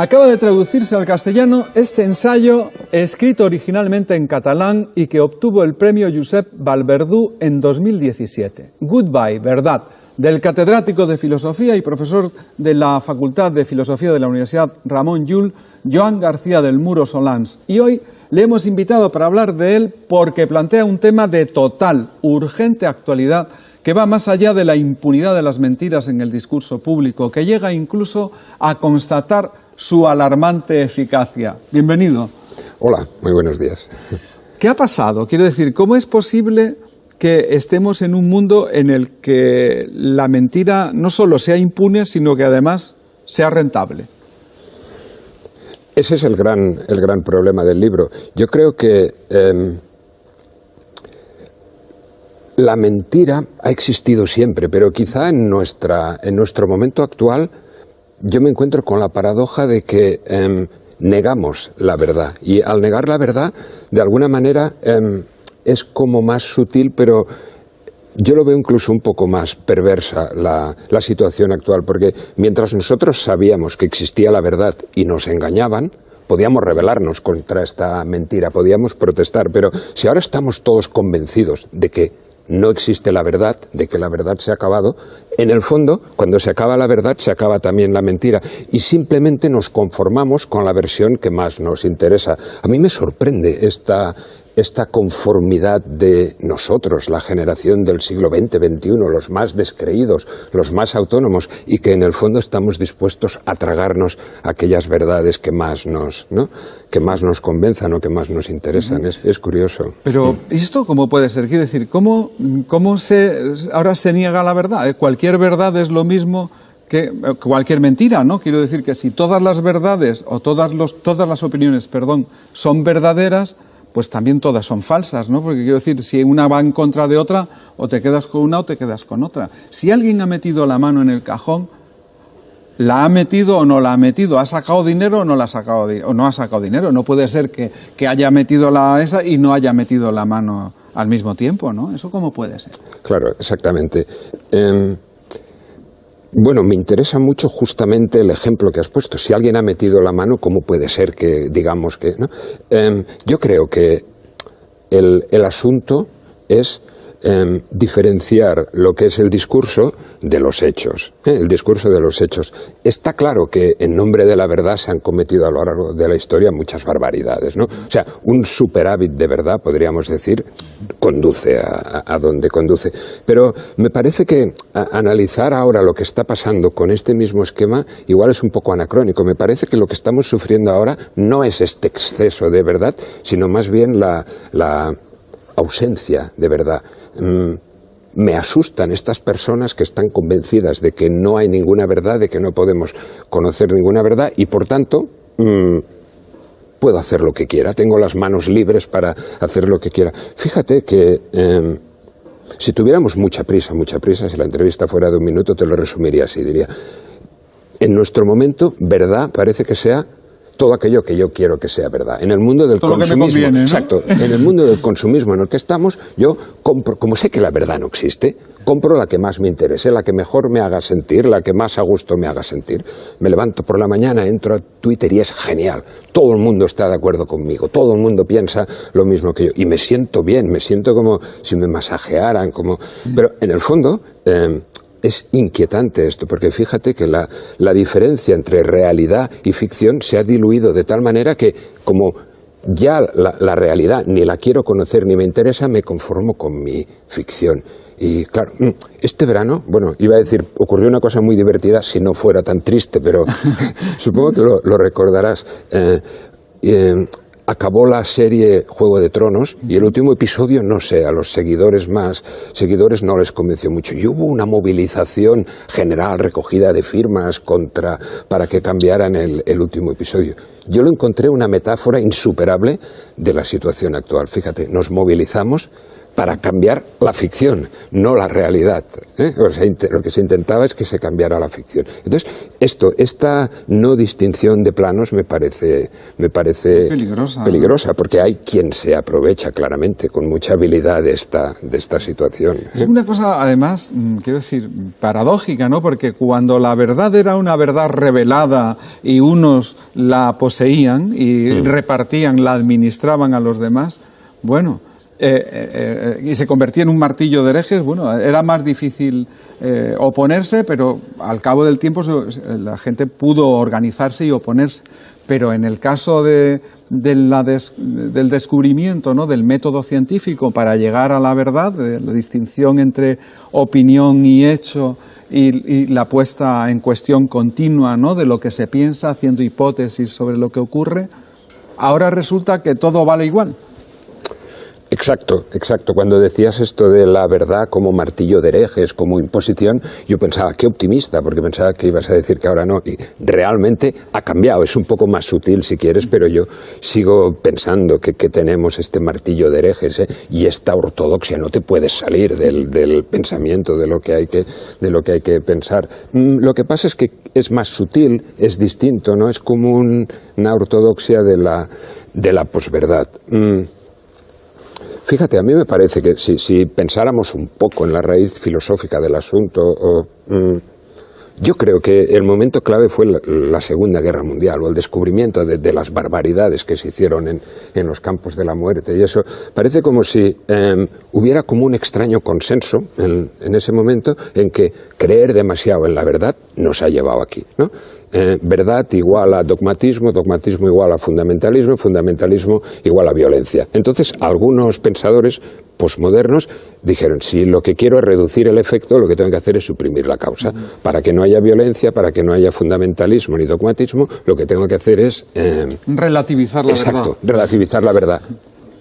Acaba de traducirse al castellano este ensayo, escrito originalmente en catalán y que obtuvo el premio Josep Vallverdú en 2017. Goodbye, verdad, del catedrático de Filosofía y profesor de la Facultad de Filosofía de la Universidad Ramon Llull, Joan García del Muro Solans. Y hoy le hemos invitado para hablar de él porque plantea un tema de total, urgente actualidad que va más allá de la impunidad de las mentiras en el discurso público, que llega incluso a constatar su alarmante eficacia. Bienvenido. Hola, muy buenos días. ¿Qué ha pasado? Quiero decir, ¿cómo es posible que estemos en un mundo en el que la mentira no solo sea impune, sino que además sea rentable? Ese es el gran problema del libro. Yo creo que la mentira ha existido siempre, pero quizá en nuestro momento actual yo me encuentro con la paradoja de que negamos la verdad. Y al negar la verdad, de alguna manera, es como más sutil, pero yo lo veo incluso un poco más perversa la situación actual, porque mientras nosotros sabíamos que existía la verdad y nos engañaban, podíamos rebelarnos contra esta mentira, podíamos protestar, pero si ahora estamos todos convencidos de que no existe la verdad, de que la verdad se ha acabado, en el fondo, cuando se acaba la verdad, se acaba también la mentira, y simplemente nos conformamos con la versión que más nos interesa. A mí me sorprende esta conformidad de nosotros, la generación del siglo XX, XXI, los más descreídos, los más autónomos, y que en el fondo estamos dispuestos a tragarnos aquellas verdades que más nos convenzan o que más nos interesan. Es curioso. Pero, ¿y esto cómo puede ser? Quiero decir, ¿cómo ahora se niega la verdad? Cualquier verdad es lo mismo que cualquier mentira, ¿no? Quiero decir que si todas las verdades o todas las opiniones, son verdaderas, pues también todas son falsas, ¿no? Porque quiero decir, si una va en contra de otra, o te quedas con una o te quedas con otra. Si alguien ha metido la mano en el cajón, ¿la ha metido o no la ha metido? ¿Ha sacado dinero o no la ha sacado o no ha sacado dinero? No puede ser que haya metido esa y no haya metido la mano al mismo tiempo, ¿no? ¿Eso cómo puede ser? Claro, exactamente. Bueno, me interesa mucho justamente el ejemplo que has puesto. Si alguien ha metido la mano, ¿cómo puede ser que digamos que...? ¿no? Yo creo que el asunto es diferenciar lo que es el discurso de los hechos. El discurso de los hechos. Está claro que en nombre de la verdad se han cometido a lo largo de la historia muchas barbaridades, ¿no? O sea, un superávit de verdad, podríamos decir, conduce a donde conduce. Pero me parece que analizar ahora lo que está pasando con este mismo esquema igual es un poco anacrónico. Me parece que lo que estamos sufriendo ahora no es este exceso de verdad, sino más bien la ausencia de verdad. Me asustan estas personas que están convencidas de que no hay ninguna verdad, de que no podemos conocer ninguna verdad y por tanto puedo hacer lo que quiera, tengo las manos libres para hacer lo que quiera. Fíjate que si tuviéramos mucha prisa, si la entrevista fuera de un minuto te lo resumiría así, diría, en nuestro momento verdad parece que sea todo aquello que yo quiero que sea verdad. En el mundo del consumismo, conviene, ¿no? Exacto, en el mundo del consumismo en el que estamos, yo compro, como sé que la verdad no existe, compro la que más me interese, la que mejor me haga sentir, la que más a gusto me haga sentir. Me levanto por la mañana, entro a Twitter y es genial. Todo el mundo está de acuerdo conmigo, todo el mundo piensa lo mismo que yo. Y me siento bien, me siento como si me masajearan, Pero en el fondo es inquietante esto, porque fíjate que la diferencia entre realidad y ficción se ha diluido de tal manera que como ya la realidad ni la quiero conocer ni me interesa, me conformo con mi ficción. Y claro, este verano, bueno, iba a decir, ocurrió una cosa muy divertida si no fuera tan triste, pero supongo que lo recordarás. Acabó la serie Juego de Tronos y el último episodio, no sé, a los seguidores no les convenció mucho. Y hubo una movilización general, recogida de firmas para que cambiaran el último episodio. Yo lo encontré una metáfora insuperable de la situación actual. Fíjate, nos movilizamos, para cambiar la ficción, no la realidad. O sea, lo que se intentaba es que se cambiara la ficción. Entonces, esta no distinción de planos me parece peligrosa, porque hay quien se aprovecha claramente con mucha habilidad de esta situación. Es una cosa, además, quiero decir, paradójica, ¿no? Porque cuando la verdad era una verdad revelada y unos la poseían y repartían, la administraban a los demás, bueno, y se convertía en un martillo de herejes, bueno, era más difícil oponerse, pero al cabo del tiempo la gente pudo organizarse y oponerse. Pero en el caso del descubrimiento, ¿no?, del método científico para llegar a la verdad, de la distinción entre opinión y hecho y la puesta en cuestión continua, ¿no?, de lo que se piensa, haciendo hipótesis sobre lo que ocurre, ahora resulta que todo vale igual. Exacto. Cuando decías esto de la verdad como martillo de herejes, como imposición, yo pensaba, qué optimista, porque pensaba que ibas a decir que ahora no. Y realmente ha cambiado, es un poco más sutil si quieres, pero yo sigo pensando que tenemos este martillo de herejes, y esta ortodoxia. No te puedes salir del pensamiento, de lo que hay que pensar. Lo que pasa es que es más sutil, es distinto, ¿no? Es como una ortodoxia de la posverdad. Fíjate, a mí me parece que si pensáramos un poco en la raíz filosófica del asunto, yo creo que el momento clave fue la Segunda Guerra Mundial, o el descubrimiento de las barbaridades que se hicieron en los campos de la muerte. Y eso parece como si hubiera como un extraño consenso en ese momento en que creer demasiado en la verdad nos ha llevado aquí, ¿no? Verdad igual a dogmatismo, dogmatismo igual a fundamentalismo, fundamentalismo igual a violencia. Entonces, algunos pensadores posmodernos dijeron, si lo que quiero es reducir el efecto, lo que tengo que hacer es suprimir la causa. Para que no haya violencia, para que no haya fundamentalismo ni dogmatismo, lo que tengo que hacer es relativizar la verdad. Exacto, relativizar la verdad.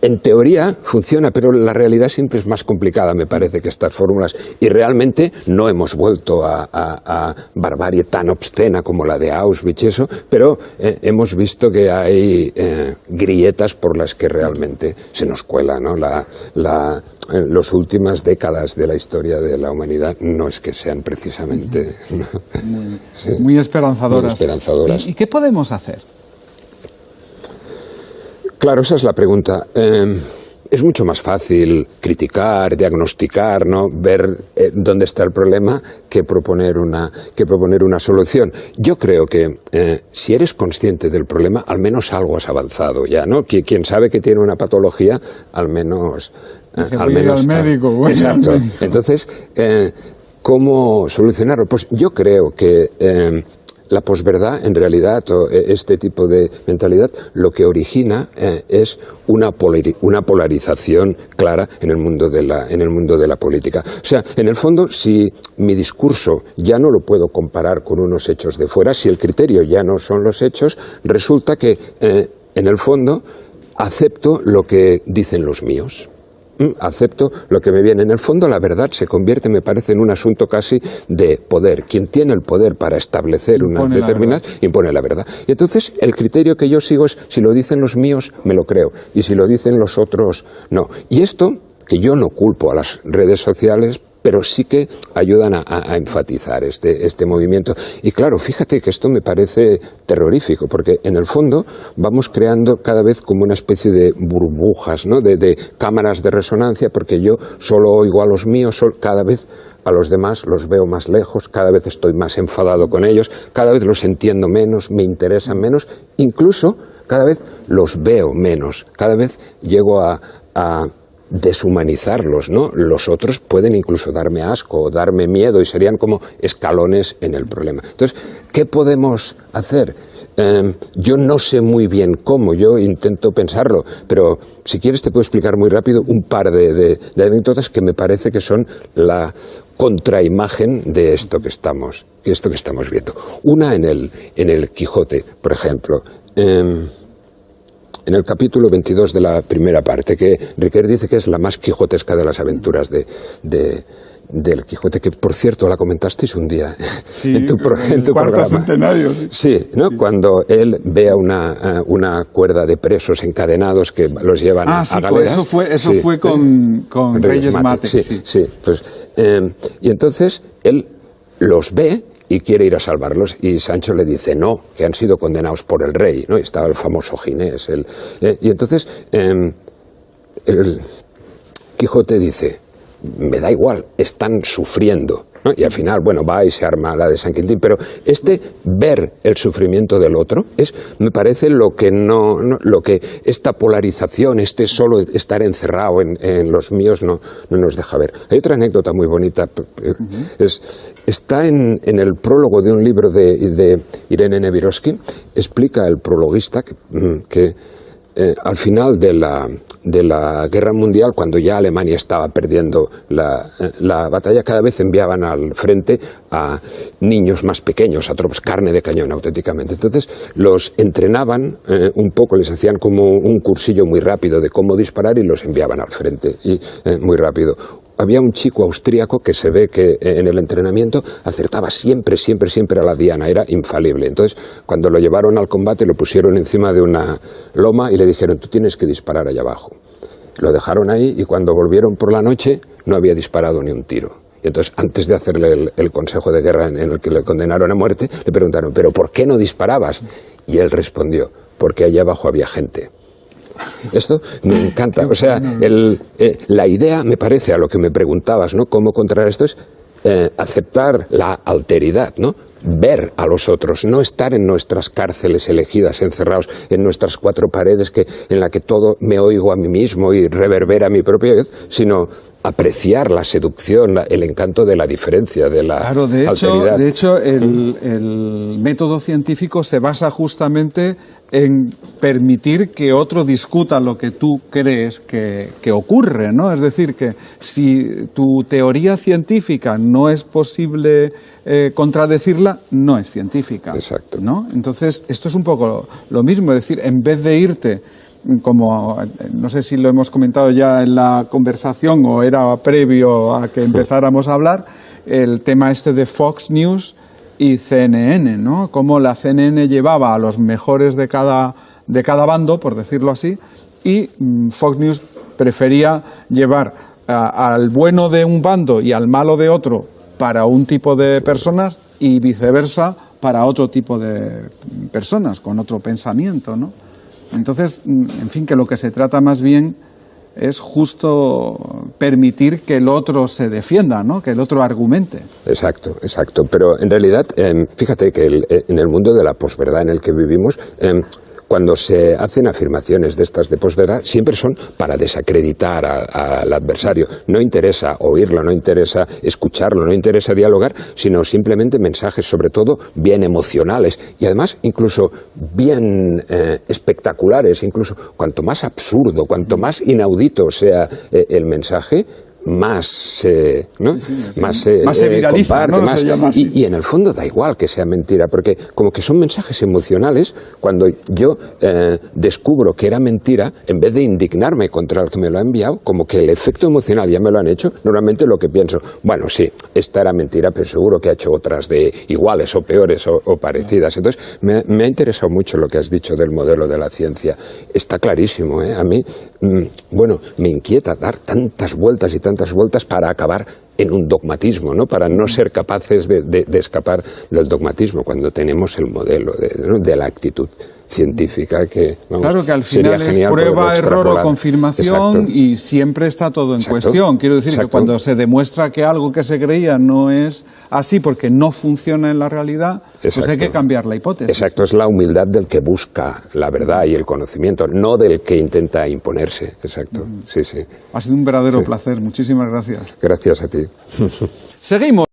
En teoría funciona, pero la realidad siempre es más complicada, me parece, que estas fórmulas. Y realmente no hemos vuelto a barbarie tan obscena como la de Auschwitz y eso, pero hemos visto que hay grietas por las que realmente se nos cuela, ¿no? Las últimas décadas de la historia de la humanidad no es que sean precisamente muy esperanzadoras. Muy esperanzadoras. ¿Y qué podemos hacer? Claro, esa es la pregunta. Es mucho más fácil criticar, diagnosticar, ¿no?, ver dónde está el problema que proponer una solución. Yo creo que si eres consciente del problema, al menos algo has avanzado ya, ¿no? Quien sabe que tiene una patología, al menos al médico. Bueno, exacto. Entonces, ¿cómo solucionarlo? Pues yo creo que la posverdad, en realidad, o este tipo de mentalidad, lo que origina es una polarización clara en el mundo de la política. O sea, en el fondo, si mi discurso ya no lo puedo comparar con unos hechos de fuera, si el criterio ya no son los hechos, resulta que, en el fondo, acepto lo que dicen los míos. Acepto lo que me viene. En el fondo, la verdad se convierte, me parece, en un asunto casi de poder. Quien tiene el poder para establecer una determinada, impone la verdad. Y entonces, el criterio que yo sigo es, si lo dicen los míos, me lo creo. Y si lo dicen los otros, no. Y esto, que yo no culpo a las redes sociales, pero sí que ayudan a enfatizar este movimiento. Y claro, fíjate que esto me parece terrorífico, porque en el fondo vamos creando cada vez como una especie de burbujas, ¿no?, de cámaras de resonancia, porque yo solo oigo a los míos, cada vez a los demás los veo más lejos, cada vez estoy más enfadado con ellos, cada vez los entiendo menos, me interesan menos, incluso cada vez los veo menos, cada vez llego a deshumanizarlos, ¿no? Los otros pueden incluso darme asco o darme miedo y serían como escalones en el problema. Entonces, ¿qué podemos hacer? Yo no sé muy bien cómo, yo intento pensarlo, pero si quieres te puedo explicar muy rápido un par de anécdotas que me parece que son la contraimagen de esto que estamos viendo. Una en el Quijote, por ejemplo. En el capítulo 22 de la primera parte, que Riquet dice que es la más quijotesca de las aventuras de del Quijote, que por cierto la comentasteis un día Sí, en tu programa. Centenario. Sí, ¿no? Sí. Cuando él ve a una cuerda de presos encadenados que los llevan a galeras. Eso fue con Reyes Mate. Sí. Pues, y entonces él los ve y quiere ir a salvarlos, y Sancho le dice no, que han sido condenados por el rey, ¿no? Y estaba el famoso Ginés. Y entonces el Quijote dice, me da igual, están sufriendo, ¿no? Y al final, bueno, va y se arma la de San Quintín, pero ver el sufrimiento del otro me parece lo que lo que esta polarización, solo estar encerrado en los míos no nos deja ver. Hay otra anécdota muy bonita, está en el prólogo de un libro de Irene Nevirovsky. Explica el prologuista que al final de la Guerra Mundial, cuando ya Alemania estaba perdiendo la batalla, cada vez enviaban al frente a niños más pequeños, a tropas, carne de cañón auténticamente. Entonces los entrenaban un poco, les hacían como un cursillo muy rápido de cómo disparar y los enviaban al frente, y muy rápido. Había un chico austríaco que se ve que en el entrenamiento acertaba siempre a la diana, era infalible. Entonces, cuando lo llevaron al combate, lo pusieron encima de una loma y le dijeron, tú tienes que disparar allá abajo. Lo dejaron ahí y cuando volvieron por la noche no había disparado ni un tiro. Y entonces, antes de hacerle el consejo de guerra en el que le condenaron a muerte, le preguntaron, ¿pero por qué no disparabas? Y él respondió, porque allá abajo había gente. Esto me encanta, o sea, la idea, me parece, a lo que me preguntabas, ¿no? ¿Cómo contrarrestar esto? Es aceptar la alteridad, ¿no? Ver a los otros, no estar en nuestras cárceles elegidas, encerrados en nuestras cuatro paredes en la que todo me oigo a mí mismo y reverbera mi propia voz, sino apreciar la seducción, el encanto de la diferencia, de la alteridad. De hecho, el método científico se basa justamente en permitir que otro discuta lo que tú crees que ocurre, ¿no? Es decir, que si tu teoría científica no es posible contradecirla, no es científica. Exacto. ¿No? Entonces, esto es un poco lo mismo, es decir, en vez de irte, como no sé si lo hemos comentado ya en la conversación o era previo a que empezáramos a hablar, el tema de Fox News y CNN, ¿no? Cómo la CNN llevaba a los mejores de cada bando, por decirlo así, y Fox News prefería llevar al bueno de un bando y al malo de otro para un tipo de personas y viceversa para otro tipo de personas, con otro pensamiento, ¿no? Entonces, en fin, que lo que se trata más bien es justo permitir que el otro se defienda, ¿no? Que el otro argumente. Exacto. Pero en realidad, fíjate que en el mundo de la posverdad en el que vivimos, cuando se hacen afirmaciones de estas de posverdad, siempre son para desacreditar al adversario. No interesa oírlo, no interesa escucharlo, no interesa dialogar, sino simplemente mensajes, sobre todo, bien emocionales y además incluso bien espectaculares. Incluso cuanto más absurdo, cuanto más inaudito sea el mensaje, más más se viraliza, comparte, ¿no? más, se llama así. Y en el fondo da igual que sea mentira, porque como que son mensajes emocionales. Cuando yo descubro que era mentira, en vez de indignarme contra el que me lo ha enviado, como que el efecto emocional ya me lo han hecho, normalmente lo que pienso, bueno, sí, esta era mentira, pero seguro que ha hecho otras de iguales o peores o parecidas. Entonces, me ha interesado mucho lo que has dicho del modelo de la ciencia. Está clarísimo, ¿eh? A mí, me inquieta dar tantas vueltas para acabar en un dogmatismo, ¿no? Para no ser capaces de escapar del dogmatismo cuando tenemos el modelo de la actitud científica que, claro, que al final es prueba, error o confirmación. Exacto. Y siempre está todo en cuestión. Quiero decir que cuando se demuestra que algo que se creía no es así porque no funciona en la realidad, pues hay que cambiar la hipótesis. Exacto, es la humildad del que busca la verdad y el conocimiento, no del que intenta imponerse. Exacto, sí. Ha sido un verdadero placer. Muchísimas gracias. Gracias a ti. Seguimos.